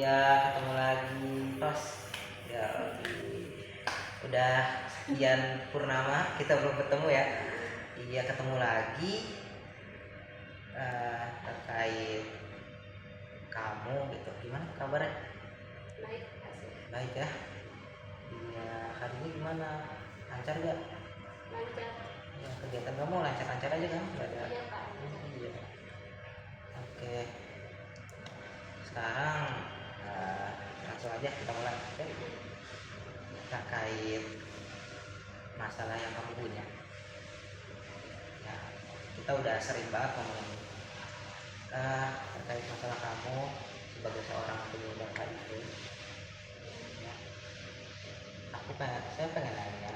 Iya, ketemu lagi, Tos. Ya, udah sekian purnama kita belum ketemu ya. Iya, ketemu lagi terkait kamu gitu. Gimana kabarnya? Baik, Baik ya. Iya, hari ini gimana? Lancar gak? lancar. Ya, kegiatan kamu lancar-lancar aja kan? Gak ada. Iya, Pak. Iya. Oke. Sekarang langsung aja kita mulai. Oke. Terkait masalah yang kamu punya. Ya, kita udah sering banget ngomongin terkait masalah kamu sebagai seorang penyandang HIV. Ya, saya pengen nanya,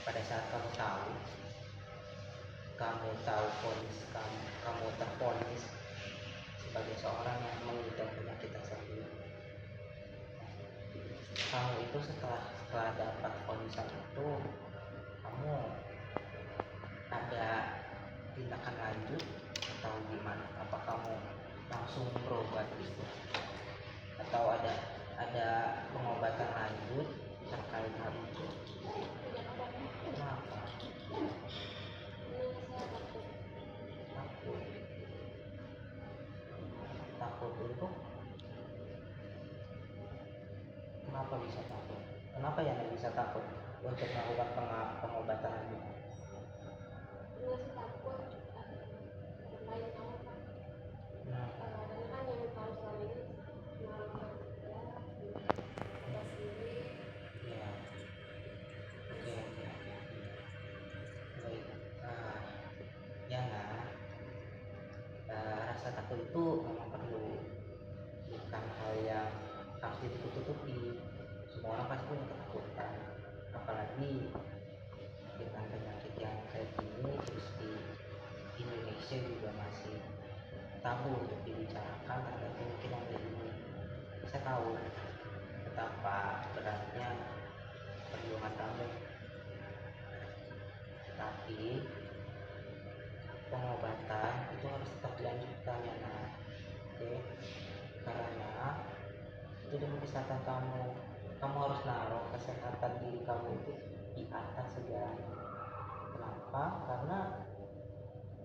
pada saat kamu tahu vonis kamu tervonis sebagai seorang yang mengidap penyakit tersebut, kamu itu setelah dapat vonisan itu, kamu ada tindakan lanjut atau gimana? Apa kamu langsung berobat gitu? Atau ada pengobatan lanjut terkait hal itu? Kenapa? Takut untuk kenapa bisa takut? Kenapa ya bisa takut untuk melakukan pengobatan lanjut? Masih takut bermain sama Pak. Karena kan yang tahu selama ini cuma ya kita sendiri. Ya, oke. Baik. Ya nggak. Rasa takut itu memang perlu, bukan hal yang harus ditutup-tutupi. Semua orang pasti punya ketakutan, apalagi dengan penyakit yang kayak gini, terus di Indonesia juga masih tabu untuk dibicarakan terkait penyakit yang kayak gini. Saya tahu betapa beratnya perjuangan kamu, tapi pengobatan itu harus tetap dilanjutkan ya nak. Oke, karena itu demi kesehatan kamu harus naruh kesehatan diri kamu itu di atas segalanya. Kenapa? Karena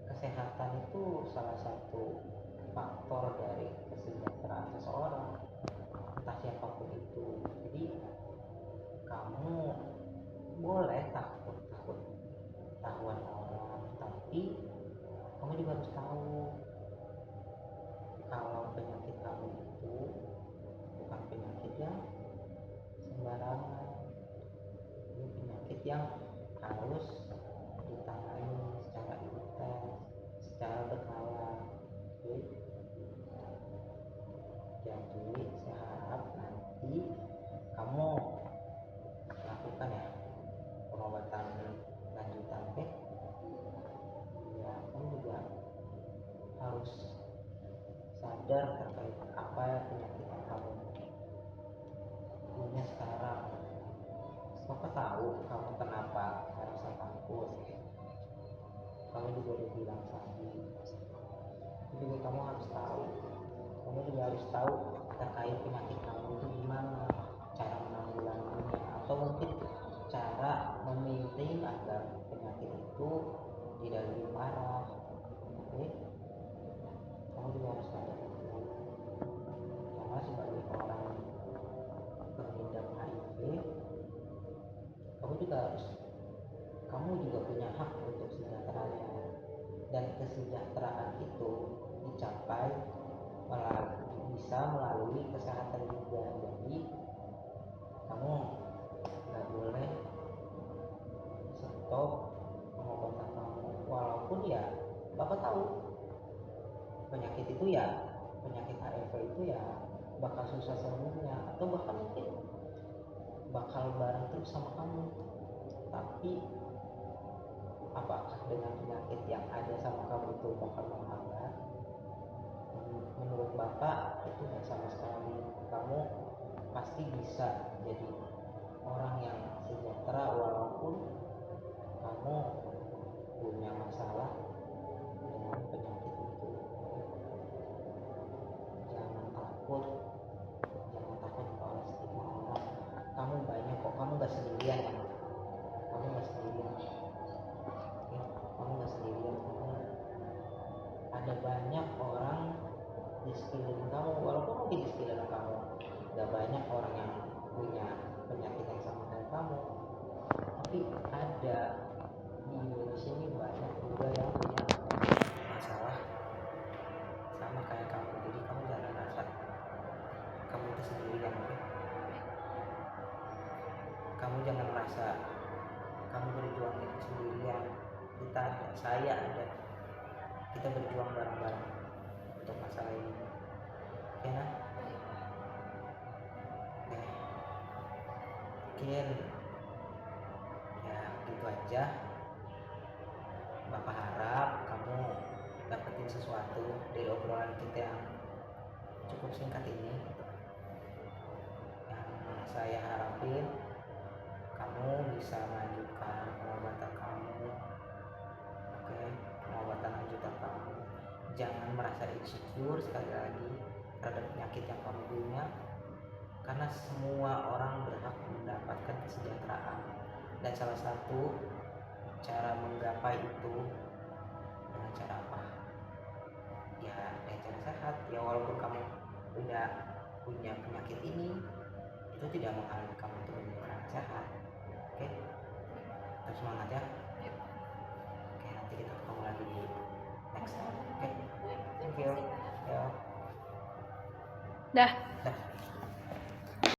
kesehatan itu salah satu faktor dari kesejahteraan seseorang, entah siapapun itu. Jadi kamu boleh takut tahuan orang, tapi kamu juga harus tahu kalau penyakit kamu itu bukan penyakit yang sembarangan. Ini penyakit yang harus ditangani secara intens, secara berkala. Oke? Jadi saya harap nanti kamu lakukan ya pengobatan lanjutan. Oke? Ya, kamu juga harus sadar terkait apa penyakit yang kamu punya sekarang. Siapa tahu kamu kenapa merasa takut. Kamu juga udah bilang tadi. Jadi kamu harus tahu. Kamu juga harus tahu terkait penyakit kamu itu gimana cara menanggulanginya, atau mungkin cara memaintain agar penyakit itu tidak lebih parah. Oke? Kamu juga harus sadar itu. Karena sebagai orang pengidap HIV, kamu juga punya hak untuk sejahteranya, dan kesejahteraan itu dicapai bisa melalui kesehatan juga. Jadi kamu nggak boleh stop pengobatan kamu, walaupun ya bapak tahu penyakit HIV itu ya bakal susah sembuhnya, atau bahkan mungkin bakal bareng terus sama kamu. Tapi apakah dengan penyakit yang ada sama kamu itu bakal menghambat? Menurut bapak itu nggak sama sekali. Kamu pasti bisa jadi orang yang sejahtera walaupun kamu punya masalah dengan penyakit itu. Jangan takut sendirian ya. Kamu nggak sendirian ya, kamu nggak sendirian. Ada banyak orang di sekeliling kamu, walaupun mungkin di sekeliling kamu nggak banyak orang yang punya penyakit yang sama kayak kamu, tapi ada di Indonesia ini banyak juga yang punya masalah sama kayak kamu. Jadi kamu jangan merasa kamu itu sendirian, oke? Kamu jangan merasa kamu berjuang itu sendirian. Kita ada, saya ada, kita berjuang bareng-bareng untuk masalah ini, oke nah? Mungkin ya gitu aja. Bapak harap kamu dapetin sesuatu dari obrolan kita yang cukup singkat ini. Yang saya harapin kamu bisa melanjutkan pengobatan kamu, oke? Pengobatan lanjutan kamu. Jangan merasa insecure sekali lagi terhadap penyakit yang kamu punya, karena semua orang berhak mendapatkan kesejahteraan, dan salah satu cara menggapai itu dengan cara apa? Ya dengan cara sehat. Ya walaupun kamu udah punya penyakit ini, itu tidak menghalangi kamu untuk menjaga sehat, oke? Terus semangat ya. Oke, nanti kita ketemu lagi di next time, oke? Thank you. Ya. Dah.